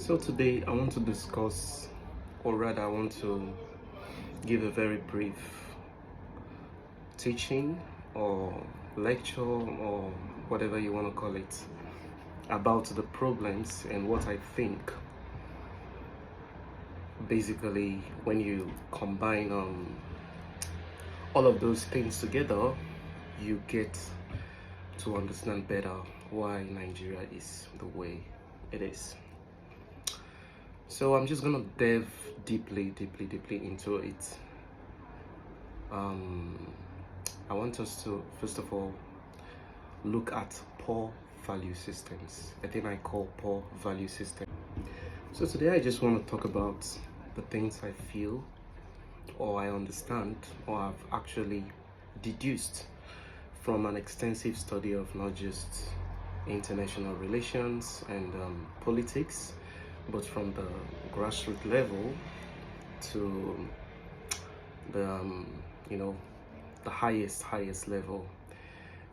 So today I want to discuss, or rather I want to give a very brief teaching or lecture or whatever you want to call it about the problems and what I think basically when you combine all of those things together, you get to understand better why Nigeria is the way it is. So I'm just gonna delve deeply into it. I want us to first of all look at poor value systems. I think I call poor value system. So today I just want to talk about the things I feel or I understand or I've actually deduced from an extensive study of not just international relations and politics, but from the grassroots level to the the highest level.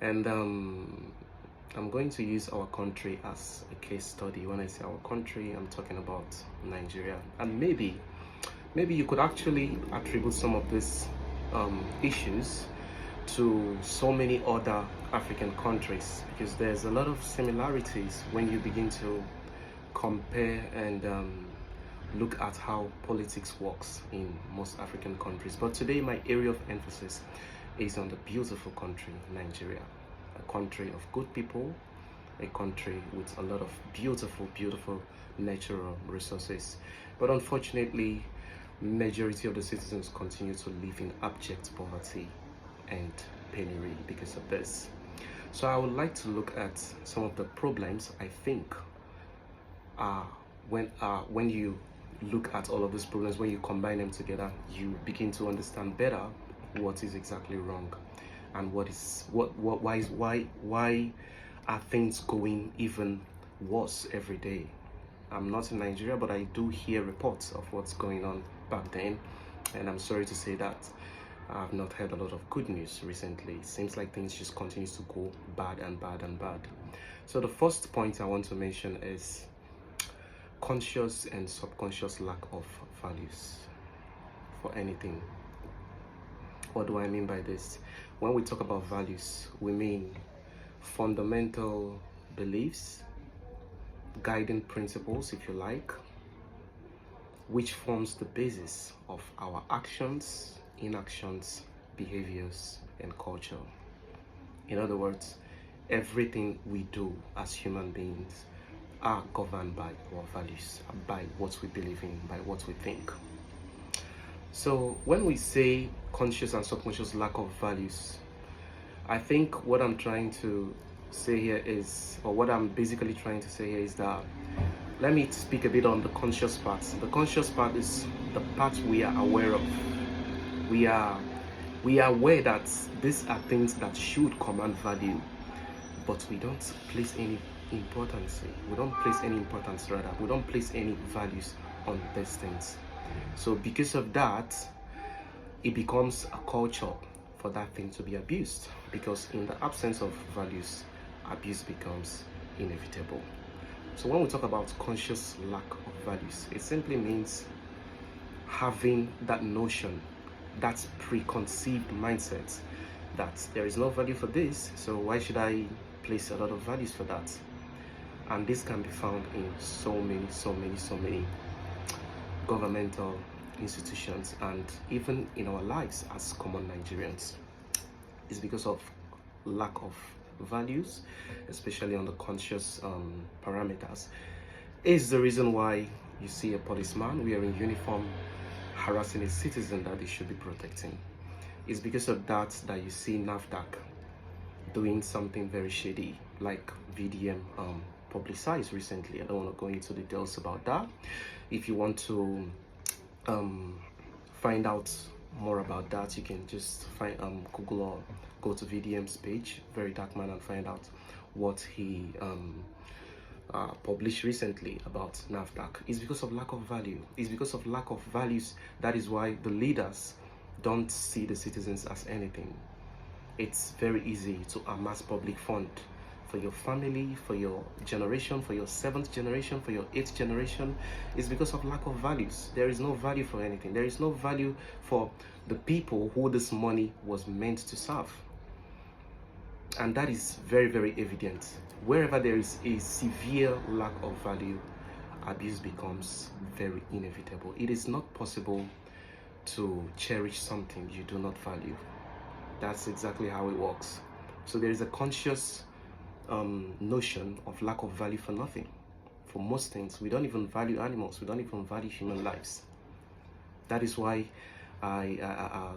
And I'm going to use our country as a case study. When I say our country, I'm talking about Nigeria. And maybe you could actually attribute some of these issues to so many other African countries, because there's a lot of similarities when you begin to compare and look at how politics works in most African countries. But today my area of emphasis is on the beautiful country, Nigeria, a country of good people, a country with a lot of beautiful natural resources. But unfortunately, majority of the citizens continue to live in abject poverty and penury because of this. So I would like to look at some of the problems I think when you look at all of these problems, when you combine them together, you begin to understand better what is exactly wrong and why are things going even worse every day. I'm not in Nigeria, but I do hear reports of what's going on back then, and I'm sorry to say that I've not heard a lot of good news recently. It seems like things just continues to go bad and bad and bad. So the first point I want to mention is conscious and subconscious lack of values for anything. What do I mean by this? When we talk about values, we mean fundamental beliefs, guiding principles, if you like, which forms the basis of our actions, inactions, behaviors, and culture. In other words, everything we do as human beings are governed by our values, by what we believe in, by what we think. So when we say conscious and subconscious lack of values, I think what I'm trying to say here is, or what I'm basically trying to say here is that, let me speak a bit on the conscious part. The conscious part is the part we are aware of. We are aware that these are things that should command value, but we don't place any importance. We don't place any values on these things. So because of that, it becomes a culture for that thing to be abused, because in the absence of values, abuse becomes inevitable. So when we talk about conscious lack of values, it simply means having that notion, that preconceived mindset that there is no value for this, so why should I place a lot of values for that? And this can be found in so many governmental institutions and even in our lives as common Nigerians. It's because of lack of values, especially on the conscious parameters. Is the reason why you see a policeman wearing uniform harassing a citizen that they should be protecting. It's because of that you see NAFDAC doing something very shady, like VDM publicized recently. I don't want to go into details about that. If you want to find out more about that, you can just find Google or go to VDM's page, Very Dark Man, and find out what he published recently about NAFDAC. It's because of lack of value. It's because of lack of values. That is why the leaders don't see the citizens as anything. It's very easy to amass public fund for your family, for your generation, for your seventh generation, for your eighth generation, is because of lack of values. There is no value for anything. There is no value for the people who this money was meant to serve. And that is very, very evident. Wherever there is a severe lack of value, abuse becomes very inevitable. It is not possible to cherish something you do not value. That's exactly how it works. So there is a conscious notion of lack of value for nothing. For most things, we don't even value animals. We don't even value human lives. That is why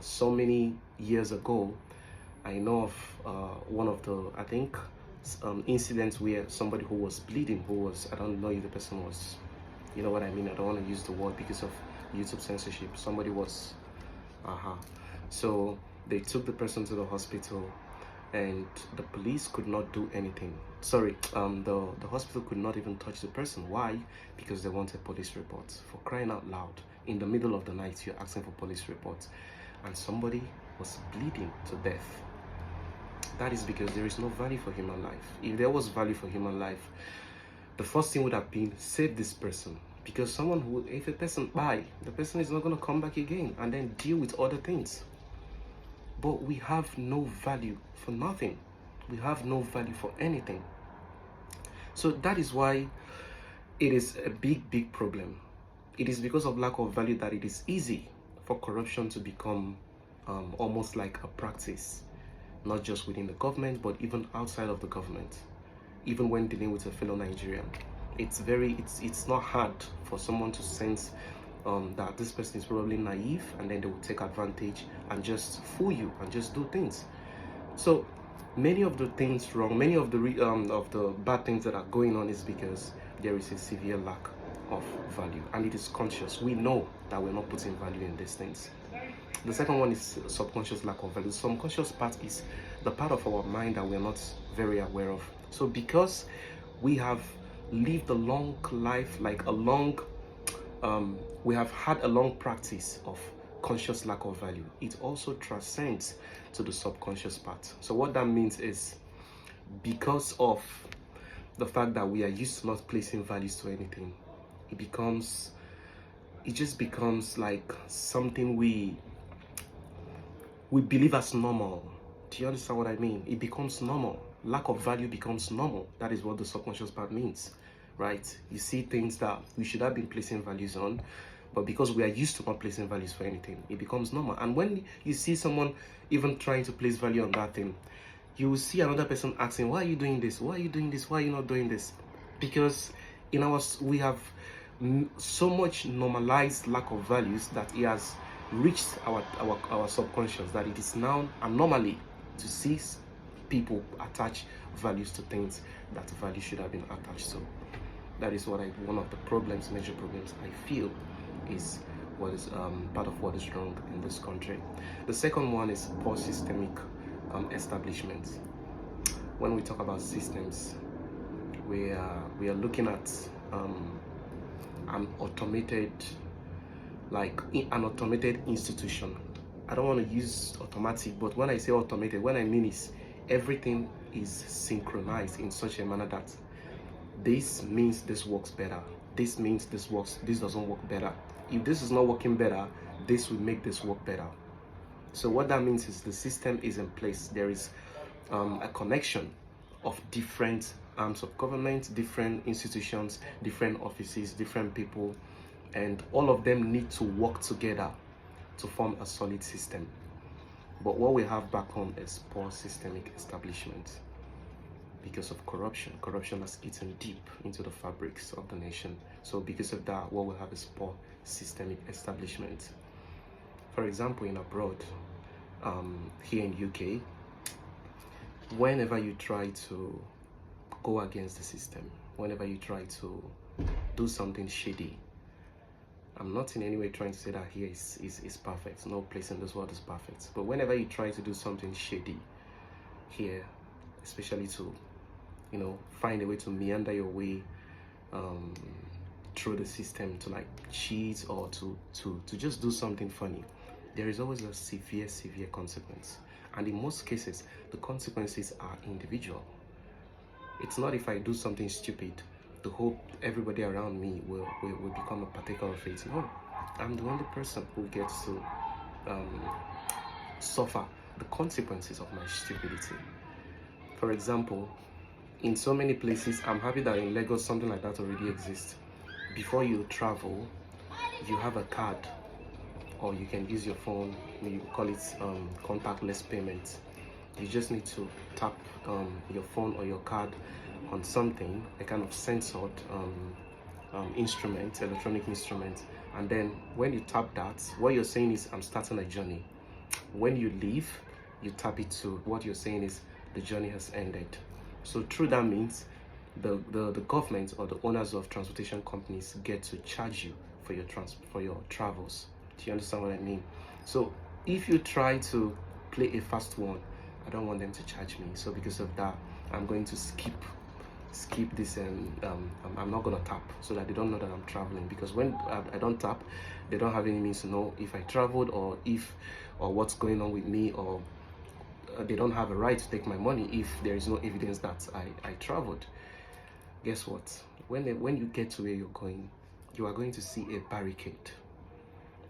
so many years ago, I know of one of the, I think, incidents where somebody who was bleeding, I don't know if the person was, you know what I mean, I don't want to use the word because of YouTube censorship. Somebody was, so they took the person to the hospital, and the police could not do anything. Sorry, the hospital could not even touch the person. Why? Because they wanted police reports. For crying out loud, in the middle of the night, you're asking for police reports, and somebody was bleeding to death. That is because there is no value for human life. If there was value for human life, the first thing would have been save this person. Because if a person die, the person is not going to come back again and then deal with other things. But we have no value for nothing. We have no value for anything. So that is why it is a big, big problem. It is because of lack of value that it is easy for corruption to become almost like a practice, not just within the government, but even outside of the government. Even when dealing with a fellow Nigerian, it's not hard for someone to sense that this person is probably naive, and then they will take advantage and just fool you and just do things. So many of the things wrong, many of the bad things that are going on is because there is a severe lack of value, and it is conscious. We know that we're not putting value in these things. The second one is subconscious lack of value. The subconscious part is the part of our mind that we're not very aware of. So because we have lived a long life, we have had a long practice of conscious lack of value, it also transcends to the subconscious part. So what that means is, because of the fact that we are used to not placing values to anything, it just becomes like something we believe as normal. Do you understand what I mean? It becomes normal. Lack of value becomes normal. That is what the subconscious part means, right? You see things that we should have been placing values on, but because we are used to not placing values for anything, it becomes normal. And when you see someone even trying to place value on that thing, you will see another person asking, why are you doing this? Why are you doing this? Why are you not doing this? Because we have so much normalized lack of values that it has reached our subconscious, that it is now a anomaly to see people attach values to things that value should have been attached to. That is one of the major problems I feel is what is part of what is wrong in this country. The second one is poor systemic establishment. When we talk about systems, we are looking at an automated institution. I don't want to use automatic, but when I say automated, what I mean is everything is synchronized in such a manner that this means this works better. This means this doesn't work better. If this is not working better, this will make this work better. So what that means is the system is in place. There is a connection of different arms of government, different institutions, different offices, different people, and all of them need to work together to form a solid system. But what we have back home is poor systemic establishment because of corruption. Corruption has eaten deep into the fabrics of the nation. So because of that, what we have is poor systemic establishment. For example, in abroad, here in UK, whenever you try to go against the system, whenever you try to do something shady, I'm not in any way trying to say that here is perfect. No place in this world is perfect. But whenever you try to do something shady here, especially to, find a way to meander your way through the system, to like cheat or to just do something funny, there is always a severe consequence. And in most cases, the consequences are individual. It's not if I do something stupid to hope everybody around me will become a partaker of it. No, I'm the only person who gets to suffer the consequences of my stupidity. For example, in so many places, I'm happy that in Lagos something like that already exists. Before you travel, you have a card, or you can use your phone. You call it contactless payment. You just need to tap your phone or your card on something, a kind of censored instrument, electronic instrument, and then when you tap that, what you're saying is, I'm starting a journey. When you leave, you tap it to what you're saying is, the journey has ended. So through that means the government or the owners of transportation companies get to charge you for your travels. Do you understand what I mean? So if you try to play a fast one, I don't want them to charge me. So because of that, I'm going to skip this, and I'm not gonna tap, so that they don't know that I'm traveling. Because when I don't tap, they don't have any means to know if I traveled, or what's going on with me, or they don't have a right to take my money if there is no evidence that I traveled. Guess what? When you get to where you're going, you are going to see a barricade.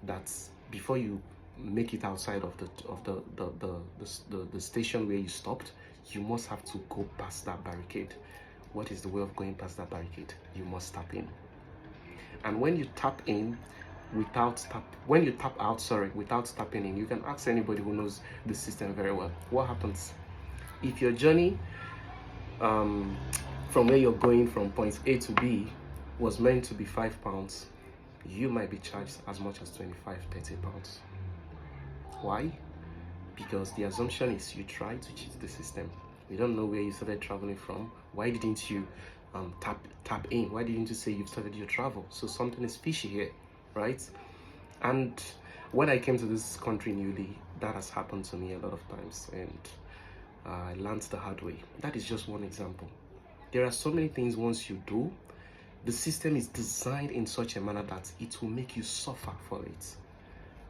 That's before you make it outside of the station where you stopped. You must have to go past that barricade. What is the way of going past that barricade? You must tap in. And when you tap in without tapping in, you can ask anybody who knows the system very well. What happens if your journey from where you're going from point A to B was meant to be £5? You might be charged as much as 25-30 pounds. Why? Because the assumption is you try to cheat the system. You don't know where you started traveling from. Why didn't you tap in? Why didn't you say you've started your travel? So something is fishy here, right? And when I came to this country newly, that has happened to me a lot of times, and I learned the hard way. That is just one example. There are so many things once you do, the system is designed in such a manner that it will make you suffer for it.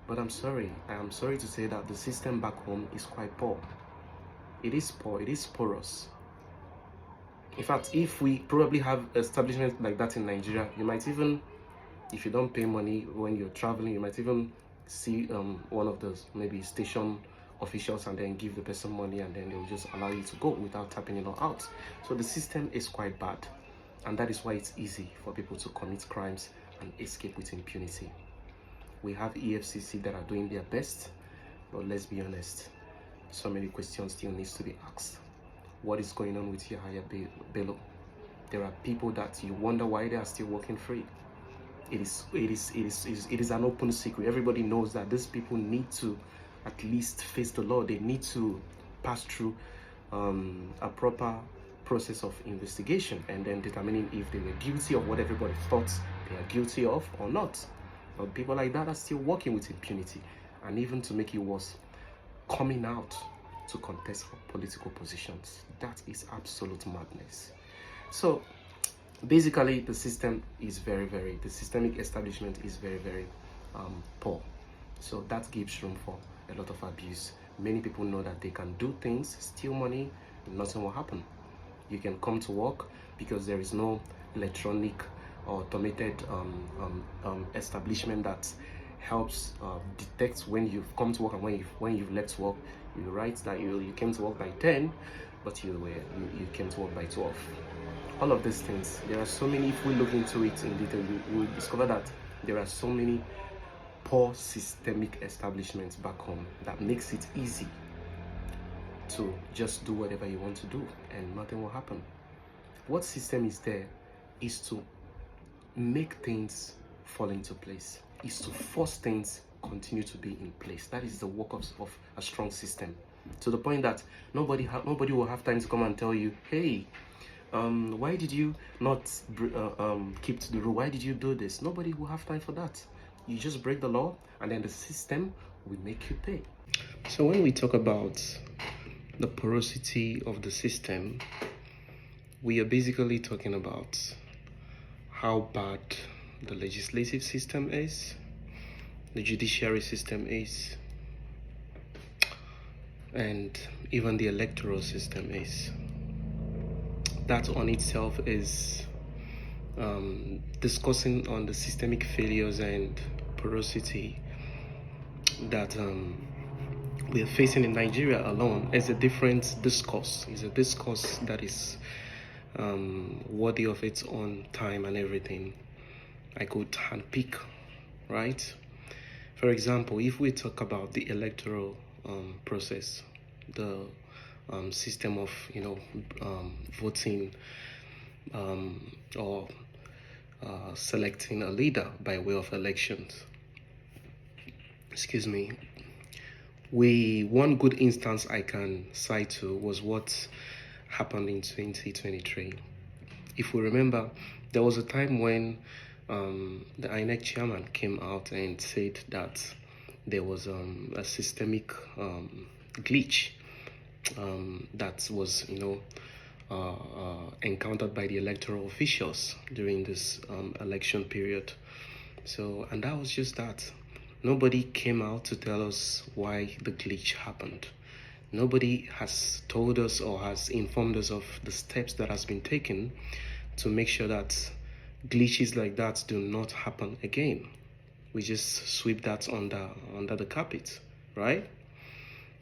But I am sorry to say that the system back home is quite poor. It is poor, it is porous. In fact, if we probably have establishments like that in Nigeria, you might even, if you don't pay money when you're traveling, you might even see one of those maybe station officials and then give the person money, and then they'll just allow you to go without tapping it or out. So the system is quite bad, and that is why it's easy for people to commit crimes and escape with impunity. We have EFCC that are doing their best, but let's be honest, so many questions still needs to be asked. What is going on with Yahaya Bello? There are people that you wonder why they are still working free. It is an open secret. Everybody knows that these people need to at least face the law. They need to pass through a proper process of investigation, and then determining if they were guilty of what everybody thought they are guilty of or not. But people like that are still working with impunity, and even to make it worse, coming out to contest for political positions. That is absolute madness. So basically, the system is the systemic establishment is very poor. So that gives room for a lot of abuse. Many people know that they can do things, steal money, nothing will happen. You can come to work because there is no electronic or automated establishment that helps detect when you've come to work and when you've left work. You write that you came to work by 10, but you came to work by 12. All of these things, there are so many. If we look into it in detail, we will discover that there are so many poor systemic establishments back home that makes it easy to just do whatever you want to do and nothing will happen. What system is there is to make things fall into place, is to force things continue to be in place. That is the work of a strong system, to the point that nobody will have time to come and tell you, hey, why did you not keep to the rule? Why did you do this? Nobody will have time for that. You just break the law, and then the system will make you pay. So when we talk about the porosity of the system, we are basically talking about how bad the legislative system is, the judiciary system is, and even the electoral system is. that on itself is discussing on the systemic failures and porosity that we are facing in Nigeria alone is a different discourse. It's a discourse that is worthy of its own time and everything. I could handpick, right? For example, if we talk about the electoral process, the system of voting or selecting a leader by way of elections. Excuse me. One good instance I can cite to was what happened in 2023. If we remember, there was a time when the INEC chairman came out and said that there was a systemic glitch that was encountered by the electoral officials during this election period. And that was just that. Nobody came out to tell us why the glitch happened. Nobody has told us or has informed us of the steps that has been taken to make sure that glitches like that do not happen again. We just sweep that under the carpet, right?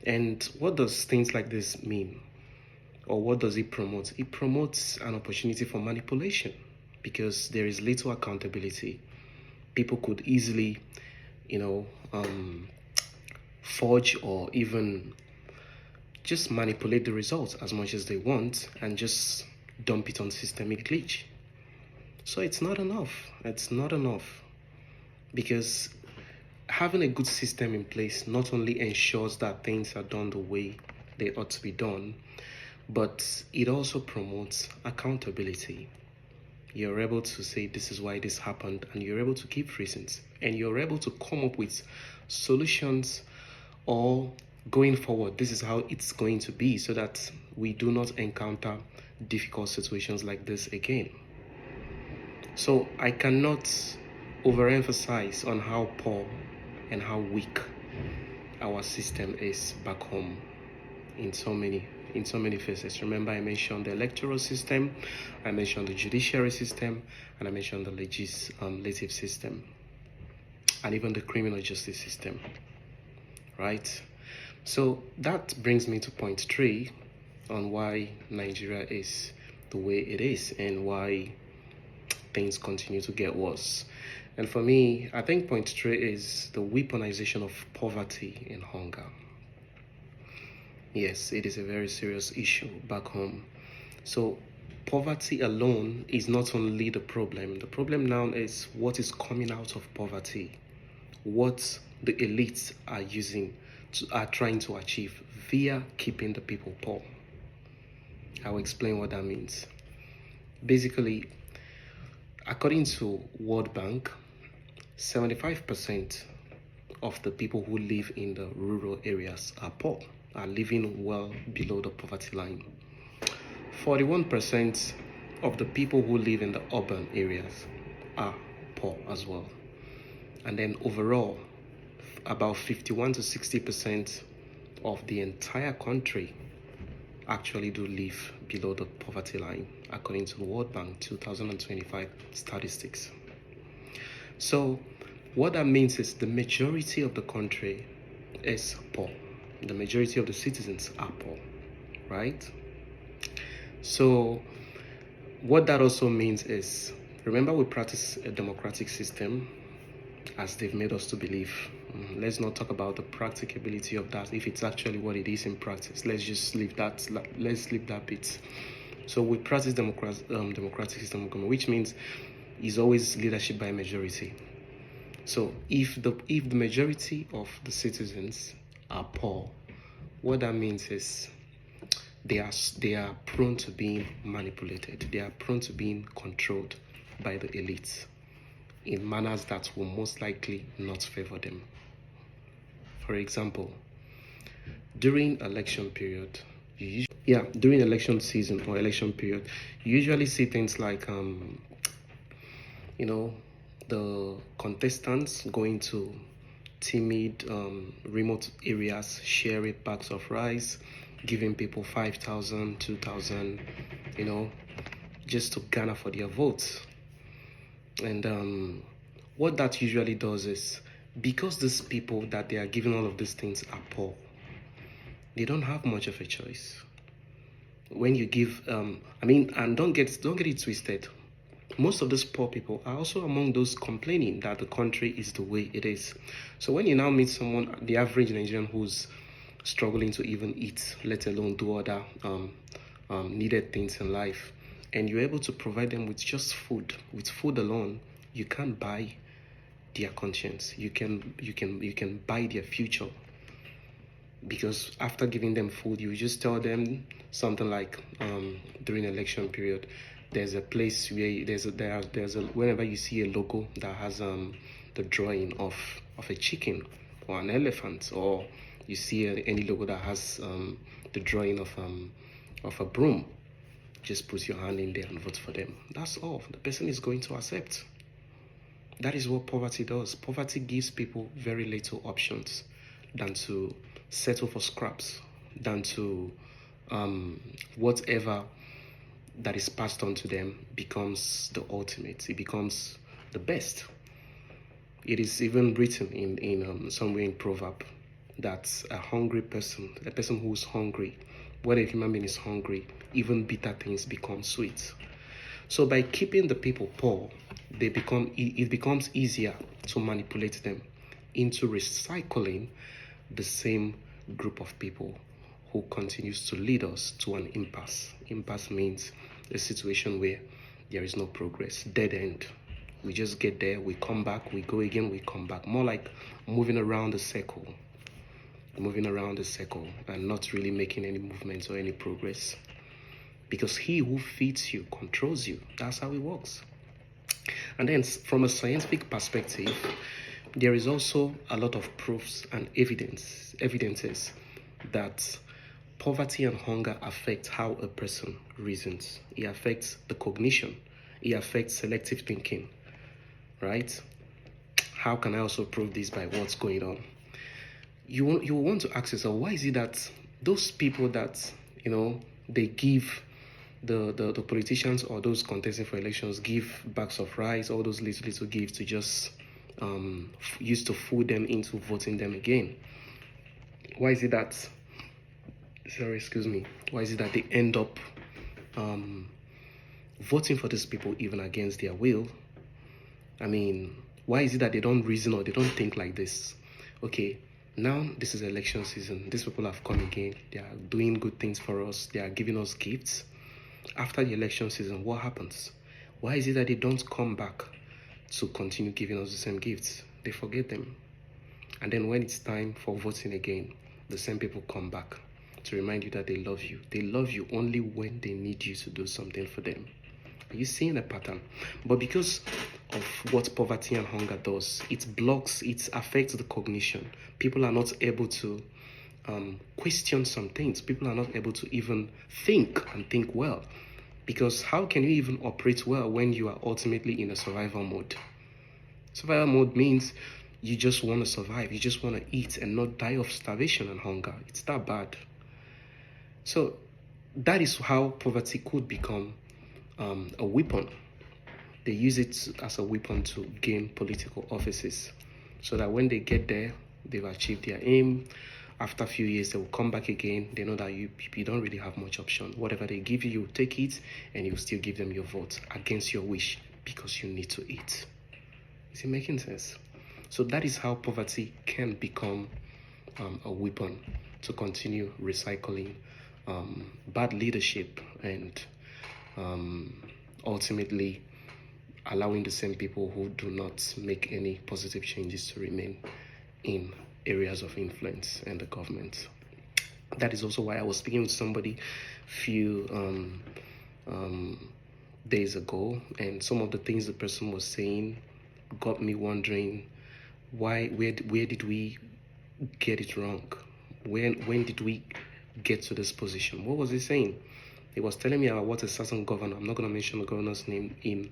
And what does things like this mean? Or what does it promote? It promotes an opportunity for manipulation because there is little accountability. People could easily, forge or even just manipulate the results as much as they want and just dump it on systemic glitch. So it's not enough. It's not enough because having a good system in place not only ensures that things are done the way they ought to be done, but it also promotes accountability. You're able to say this is why this happened, and you're able to give reasons, and you're able to come up with solutions, or going forward, this is how it's going to be so that we do not encounter difficult situations like this again. So I cannot overemphasize on how poor and how weak our system is back home in so many phases. Remember, I mentioned the electoral system, I mentioned the judiciary system, and I mentioned the legislative system, and even the criminal justice system, right? So that brings me to point 3 on why Nigeria is the way it is and why things continue to get worse. And for me, I think point 3 is the weaponization of poverty and hunger. Yes, it is a very serious issue back home. So poverty alone is not only the problem. The problem now is what is coming out of poverty, what the elites are trying to achieve via keeping the people poor. I'll explain what that means. Basically, according to World Bank, 75% of the people who live in the rural areas are poor, are living well below the poverty line. 41% of the people who live in the urban areas are poor as well. And then overall, about 51 to 60% of the entire country actually do live below the poverty line, according to the World Bank 2025 statistics. So what that means is the majority of the country is poor. The majority of the citizens are poor, right? So what that also means is, remember, we practice a democratic system as they've made us to believe. Let's not talk about the practicability of that, if it's actually what it is in practice. Let's just leave that. Let's leave that bit. So we practice democratic system, which means is always leadership by majority. So if the majority of the citizens are poor, what that means is they are prone to being manipulated. They are prone to being controlled by the elites in manners that will most likely not favor them. For example, during election period, during election season or election period, you usually see things like the contestants going to timid remote areas, sharing bags of rice, giving people 5,000, 2,000, just to garner for their votes. And what that usually does is, because these people that they are giving all of these things are poor, they don't have much of a choice. When you give, and don't get it twisted. Most of those poor people are also among those complaining that the country is the way it is. So when you now meet someone, the average Nigerian who's struggling to even eat, let alone do other needed things in life, and you're able to provide them with just food, with food alone, you can't buy their conscience. You can buy their future. Because after giving them food, you just tell them something like, during election period, there's a place where there's a whenever you see a logo that has the drawing of a chicken or an elephant, or you see any logo that has the drawing of a broom, just put your hand in there and vote for them. That's all the person is going to accept. That is what poverty does. Poverty gives people very little options than to settle for scraps, than to whatever that is passed on to them becomes the ultimate. It becomes the best. It is even written in somewhere in proverb that a hungry person, a person who's hungry, when a human being is hungry, even bitter things become sweet. So by keeping the people poor, it becomes easier to manipulate them into recycling the same group of people who continues to lead us to an impasse. Impasse means a situation where there is no progress, dead end. We just get there, we come back, we go again, we come back. More like moving around the circle and not really making any movements or any progress. Because he who feeds you controls you. That's how it works. And then from a scientific perspective, there is also a lot of proofs and evidences that poverty and hunger affect how a person reasons. It affects the cognition. It affects selective thinking, right? How can I also prove this by what's going on? You want to ask yourself, why is it that those people that, they give the politicians or those contesting for elections give bags of rice, all those little gifts to just use to fool them into voting them again? Why is it that they end up voting for these people even against their will? Why is it that they don't reason or they don't think like this? Okay, now this is election season. These people have come again. They are doing good things for us. They are giving us gifts. After the election season, what happens? Why is it that they don't come back to continue giving us the same gifts? They forget them. And then when it's time for voting again, the same people come back to remind you that they love you. They love you only when they need you to do something for them. Are you seeing a pattern? But because of what poverty and hunger does, it affects the cognition. People are not able to question some things. People are not able to even think well. Because how can you even operate well when you are ultimately in a survival mode? Survival mode means you just want to survive. You just want to eat and not die of starvation and hunger. It's that bad. So that is how poverty could become a weapon. They use it as a weapon to gain political offices, so that when they get there, they've achieved their aim. After a few years, they will come back again. They know that you don't really have much option. Whatever they give you, you take it, and you still give them your vote against your wish because you need to eat. Is it making sense? So that is how poverty can become a weapon to continue recycling bad leadership and ultimately allowing the same people who do not make any positive changes to remain in areas of influence and the government. That is also why I was speaking with somebody a few days ago, and some of the things the person was saying got me wondering where did we get it wrong? When did we get to this position? What was he saying? He was telling me about what a certain governor, I'm not going to mention the governor's name, in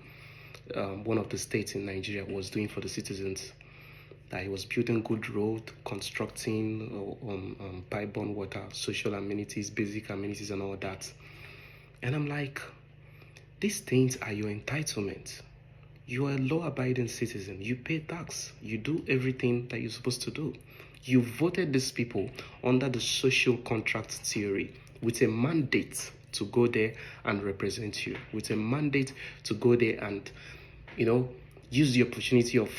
one of the states in Nigeria was doing for the citizens. That he was building good road, constructing pipe-borne water, social amenities, basic amenities and all that. And I'm like, These things are your entitlement. You are a law-abiding citizen. You pay tax. You do everything that you're supposed to do. You voted these people under the social contract theory with a mandate to go there and represent you, with a mandate to go there and, use the opportunity of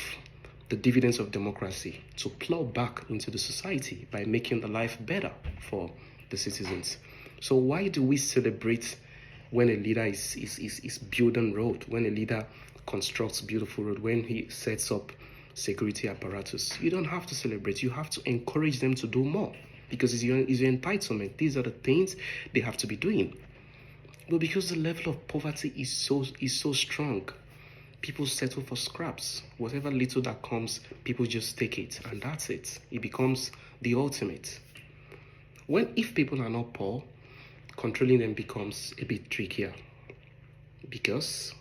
the dividends of democracy to plow back into the society by making the life better for the citizens. So why do we celebrate when a leader is building road, when a leader constructs beautiful road, when he sets up security apparatus? You don't have to celebrate. You have to encourage them to do more, because it's your entitlement. These are the things they have to be doing. But because the level of poverty is so strong, people settle for scraps. Whatever little that comes, people just take it, and that's it. It becomes the ultimate. If people are not poor, controlling them becomes a bit trickier, because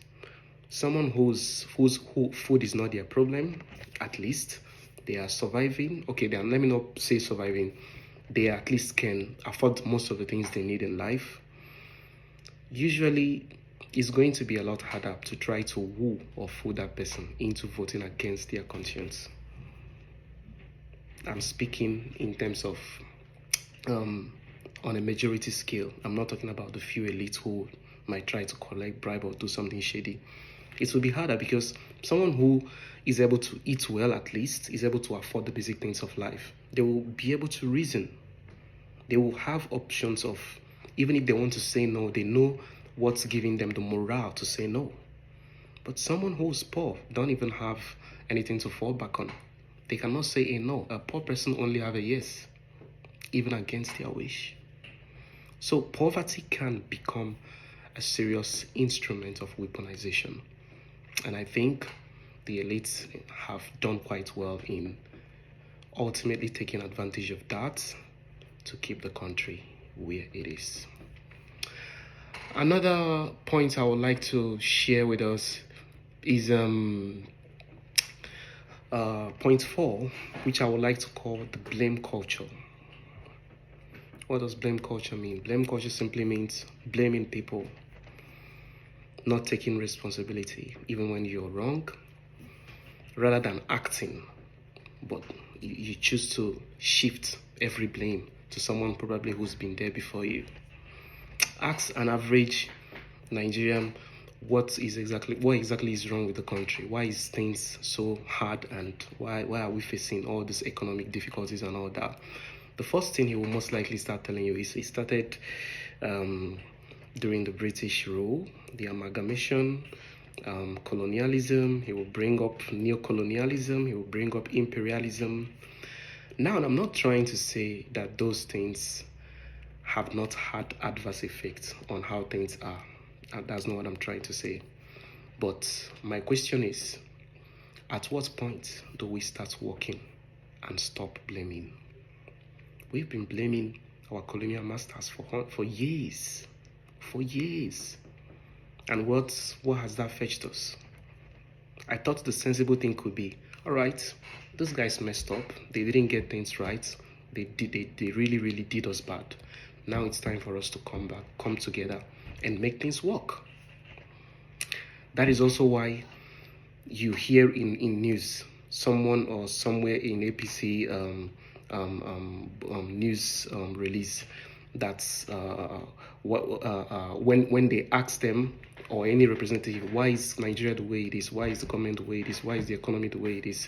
someone whose food is not their problem, at least they are surviving. Okay, let me not say surviving. They at least can afford most of the things they need in life. Usually, it's going to be a lot harder to try to woo or fool that person into voting against their conscience. I'm speaking in terms of on a majority scale. I'm not talking about the few elites who might try to collect bribe or do something shady. It will be harder because someone who is able to eat well, at least, is able to afford the basic things of life, they will be able to reason. They will have options of, even if they want to say no, they know what's giving them the morale to say no. But someone who's poor don't even have anything to fall back on. They cannot say a no. A poor person only have a yes, even against their wish. So poverty can become a serious instrument of weaponization. And I think the elites have done quite well in ultimately taking advantage of that to keep the country where it is. Another point I would like to share with us is point 4, which I would like to call the blame culture. What does blame culture mean? Blame culture simply means blaming people, not taking responsibility even when you're wrong, rather than acting. But you choose to shift every blame to someone probably who's been there before you. Ask an average Nigerian what exactly is wrong with the country. Why is things so hard, and why are we facing all these economic difficulties and all that? The first thing he will most likely start telling you is it started during the British rule, the amalgamation, colonialism. He will bring up neo-colonialism. He will bring up imperialism. Now, I'm not trying to say that those things have not had adverse effects on how things are. And that's not what I'm trying to say. But my question is, at what point do we start working and stop blaming? We've been blaming our colonial masters for years. For years. And what has that fetched us? I thought the sensible thing could be, all right, those guys messed up. They didn't get things right. They really, really did us bad. Now it's time for us to come together and make things work. That is also why you hear in news, someone or somewhere in APC news release that's when they ask them or any representative, why is Nigeria the way it is? Why is the government the way it is? Why is the economy the way it is?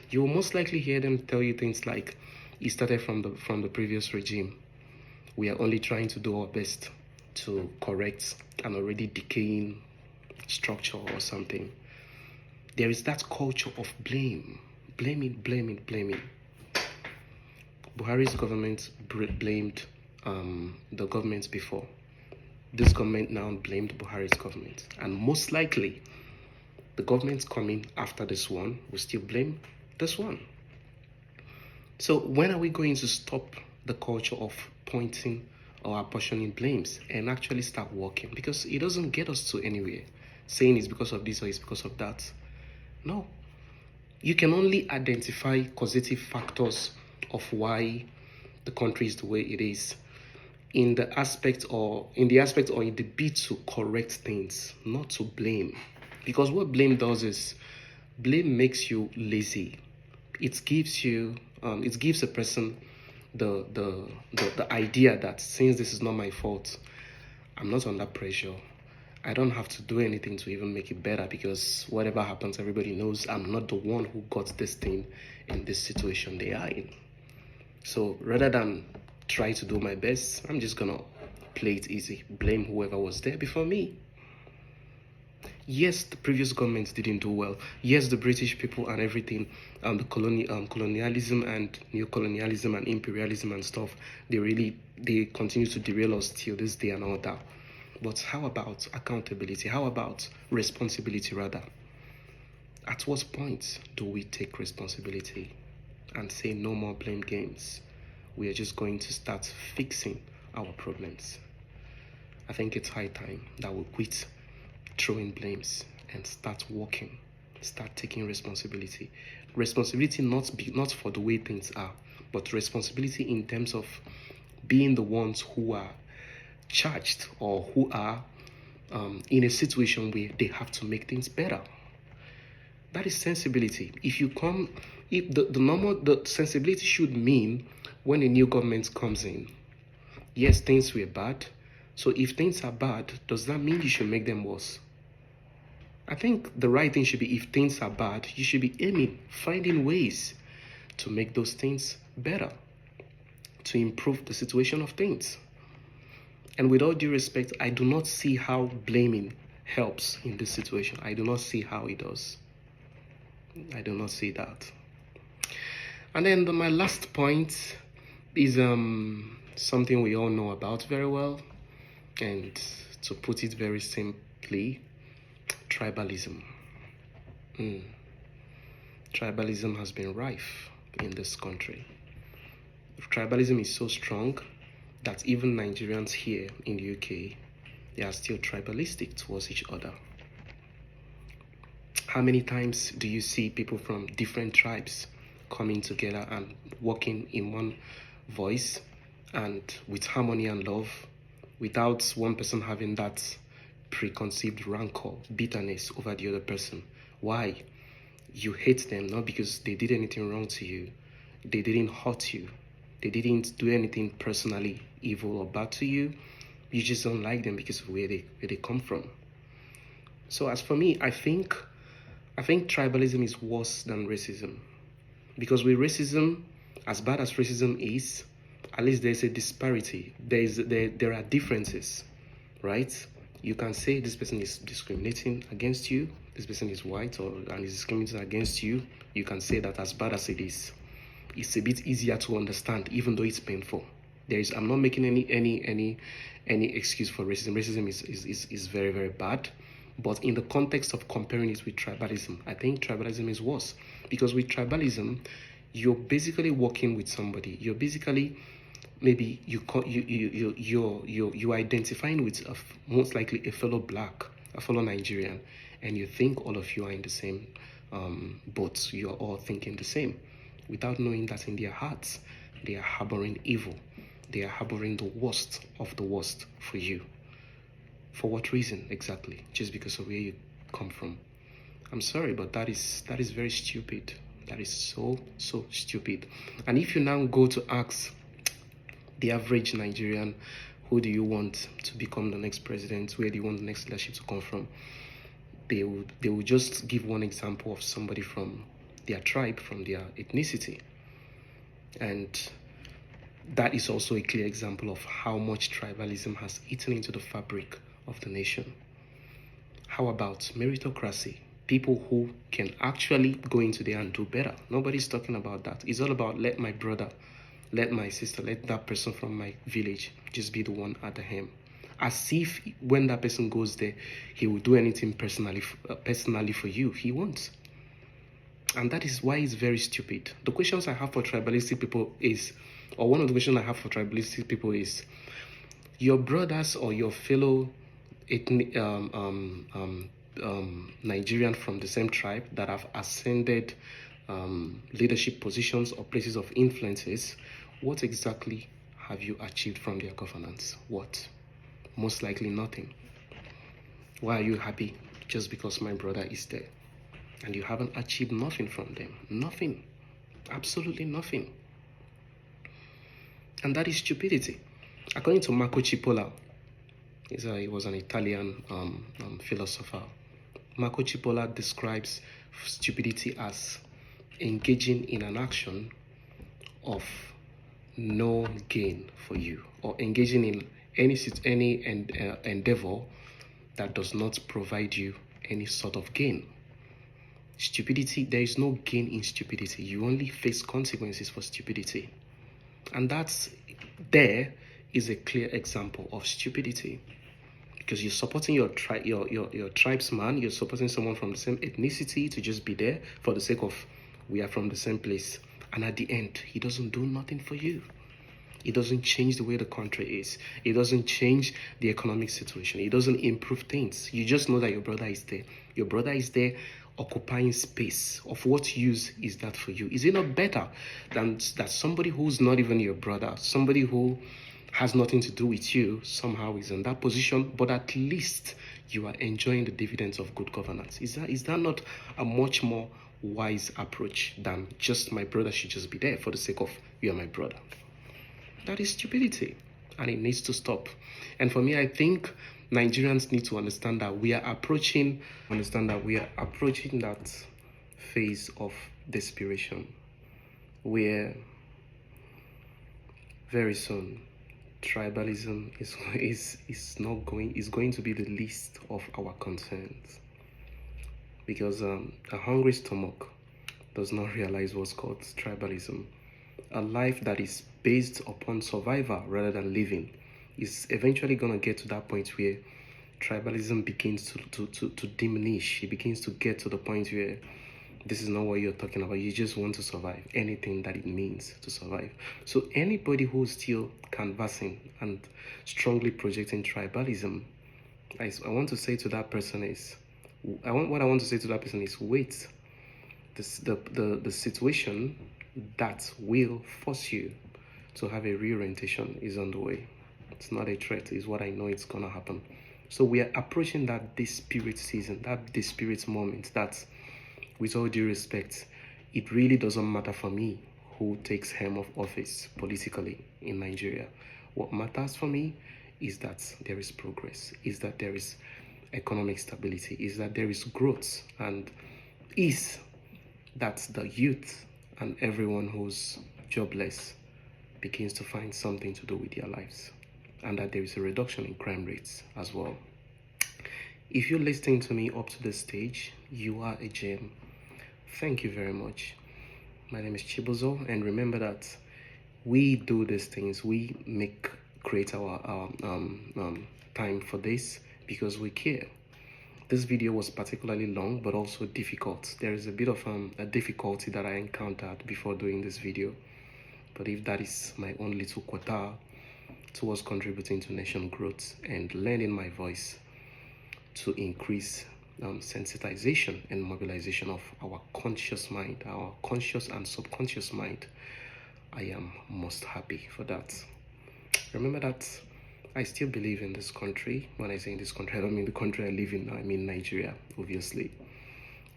You will most likely hear them tell you things like, it started from the previous regime. We are only trying to do our best to correct an already decaying structure or something. There is that culture of blaming. Buhari's government blamed the government before. This government now blamed Buhari's government. And most likely, the government coming after this one will still blame this one. So when are we going to stop the culture of pointing or apportioning blames and actually start working? Because it doesn't get us to anywhere. Saying it's because of this or it's because of that. No. You can only identify causative factors of why the country is the way it is in the aspect or in the bid to correct things, not to blame. Because what blame does is blame makes you lazy. It gives you it gives a person the idea that since this is not my fault, I'm not under pressure. I don't have to do anything to even make it better, because whatever happens, everybody knows I'm not the one who got this thing in this situation they are in. So rather than try to do my best, I'm just gonna play it easy, blame whoever was there before me. Yes, the previous government didn't do well. Yes, the British people and everything, the colonialism and neo-colonialism and imperialism and stuff, they continue to derail us till this day and all that. But how about accountability? How about responsibility, rather? At what point do we take responsibility and say no more blame games? We are just going to start fixing our problems. I think it's high time that we quit throwing blames and start working, start taking responsibility. Responsibility not for the way things are, but responsibility in terms of being the ones who are charged or who are in a situation where they have to make things better. That is sensibility. If the sensibility should mean when a new government comes in, yes, things were bad. So if things are bad, does that mean you should make them worse? I think the right thing should be, if things are bad, you should be finding ways to make those things better, to improve the situation of things. And with all due respect, I do not see how blaming helps in this situation. I do not see how it does. I do not see that. And then my last point is something we all know about very well, and to put it very simply, tribalism. Tribalism has been rife in this country. Tribalism is so strong that even Nigerians here in the UK, they are still tribalistic towards each other. How many times do you see people from different tribes coming together and working in one voice and with harmony and love, without one person having that preconceived rancor, bitterness over the other person? Why? You hate them not because they did anything wrong to you. They didn't hurt you. They didn't do anything personally evil or bad to you. You just don't like them because of where they come from. So as for me, I think tribalism is worse than racism. Because with racism, as bad as racism is, at least there's a disparity. There are differences, right? You can say this person is discriminating against you, this person is white and is discriminating against you. You can say that as bad as it is, it's a bit easier to understand, even though it's painful. I'm not making any excuse for racism. Racism is very, very bad. But in the context of comparing it with tribalism, I think tribalism is worse. Because with tribalism, you're basically working with somebody. You're basically, maybe you're identifying with most likely a fellow black, a fellow Nigerian, and you think all of you are in the same boat. You're all thinking the same, without knowing that in their hearts, they are harboring evil. They are harboring the worst of the worst for you. For what reason exactly? Just because of where you come from. I'm sorry, but that is very stupid. That is so stupid. And if you now go to ask the average Nigerian, who do you want to become the next president? Where do you want the next leadership to come from? They will just give one example of somebody from their tribe, from their ethnicity. And that is also a clear example of how much tribalism has eaten into the fabric of the nation. How about meritocracy? People who can actually go into there and do better. Nobody's talking about that. It's all about let my brother, let my sister, let that person from my village just be the one at the helm. As if when that person goes there, he will do anything personally for you. He won't. And that is why it's very stupid. The questions I have for tribalistic people is, or one of the questions I have for tribalistic people is, your brothers or your fellow Nigerian from the same tribe that have ascended leadership positions or places of influences, what exactly have you achieved from their governance? What? Most likely nothing. Why are you happy? Just because my brother is there. And you haven't achieved nothing from them. Nothing. Absolutely nothing. And that is stupidity. According to Marco Cipolla, he was an Italian philosopher. Marco Cipolla describes stupidity as engaging in an action of no gain for you, or engaging in any endeavor that does not provide you any sort of gain. Stupidity, there is no gain in stupidity. You only face consequences for stupidity. And there is a clear example of stupidity. Because you're supporting your tribesman, you're supporting someone from the same ethnicity to just be there for the sake of we are from the same place. And at the end, he doesn't do nothing for you. It doesn't change the way the country is. It doesn't change the economic situation. It doesn't improve things. You just know that your brother is there. Your brother is there occupying space. Of what use is that for you? Is it not better than that somebody who's not even your brother, somebody who has nothing to do with you, somehow is in that position, but at least you are enjoying the dividends of good governance? Is that not a much more wise approach than just my brother should just be there for the sake of you are my brother? That is stupidity, and it needs to stop. And for me, I think Nigerians need to understand that we are approaching that phase of desperation where very soon tribalism is going to be the least of our concerns, because a hungry stomach does not realize what's called tribalism. A life that is based upon survival rather than living is eventually going to get to that point where tribalism begins to diminish. It begins to get to the point where this is not what you're talking about. You just want to survive, anything that it means to survive. So anybody who's still canvassing and strongly projecting tribalism, what I want to say to that person is, wait. The situation that will force you to have a reorientation is on the way. It's not a threat. It's what I know it's gonna happen. So we are approaching that desperate season, that desperate moment that, with all due respect, it really doesn't matter for me who takes helm of office politically in Nigeria. What matters for me is that there is progress, is that there is economic stability, is that there is growth, and is that the youth and everyone who's jobless begins to find something to do with their lives, and that there is a reduction in crime rates as well. If you're listening to me up to this stage, you are a gem. Thank you very much. My name is Chibuzo, and remember that we do these things. We create our time for this because we care. This video was particularly long, but also difficult. There is a bit of a difficulty that I encountered before doing this video. But if that is my own little quota towards contributing to nation growth and lending my voice to increase sensitization and mobilization of our conscious mind, our conscious and subconscious mind, I am most happy for that. Remember that I still believe in this country. When I say in this country, I don't mean the country I live in. I mean Nigeria, obviously.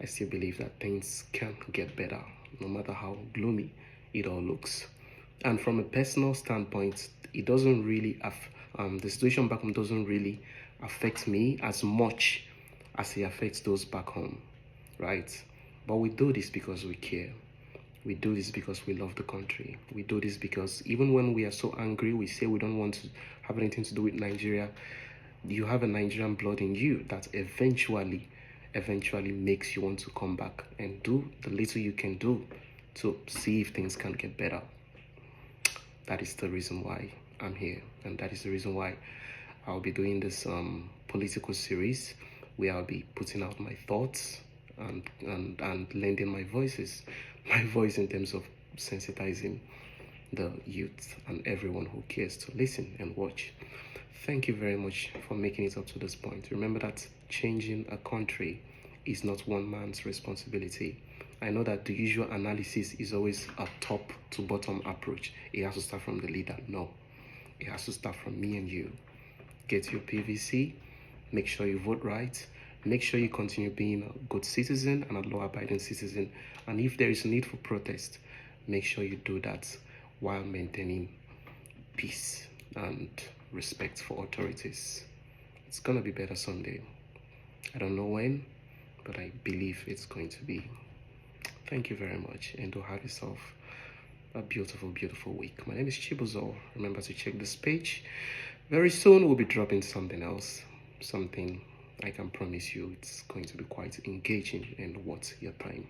I still believe that things can get better, no matter how gloomy it all looks. And from a personal standpoint, it doesn't really the situation back home doesn't really affect me as much as it affects those back home, right? But we do this because we care. We do this because we love the country. We do this because even when we are so angry, we say we don't want to have anything to do with Nigeria. You have a Nigerian blood in you that eventually makes you want to come back and do the little you can do to see if things can get better. That is the reason why I'm here, and that is the reason why I'll be doing this political series where I'll be putting out my thoughts and lending my voice in terms of sensitizing the youth and everyone who cares to listen and watch. Thank you very much for making it up to this point. Remember that changing a country is not one man's responsibility. I know that the usual analysis is always a top to bottom approach. It has to start from the leader. No, It has to start from me and you. Get your PVC, make sure you vote right, make sure you continue being a good citizen and a law-abiding citizen. And if there is a need for protest, make sure you do that while maintaining peace and respect for authorities. It's gonna be better someday. I don't know when, but I believe it's going to be. Thank you very much, and do have yourself a beautiful, beautiful week. My name is Chibuzo. Remember to check this page. Very soon we'll be dropping something else, something I can promise you it's going to be quite engaging and worth your time.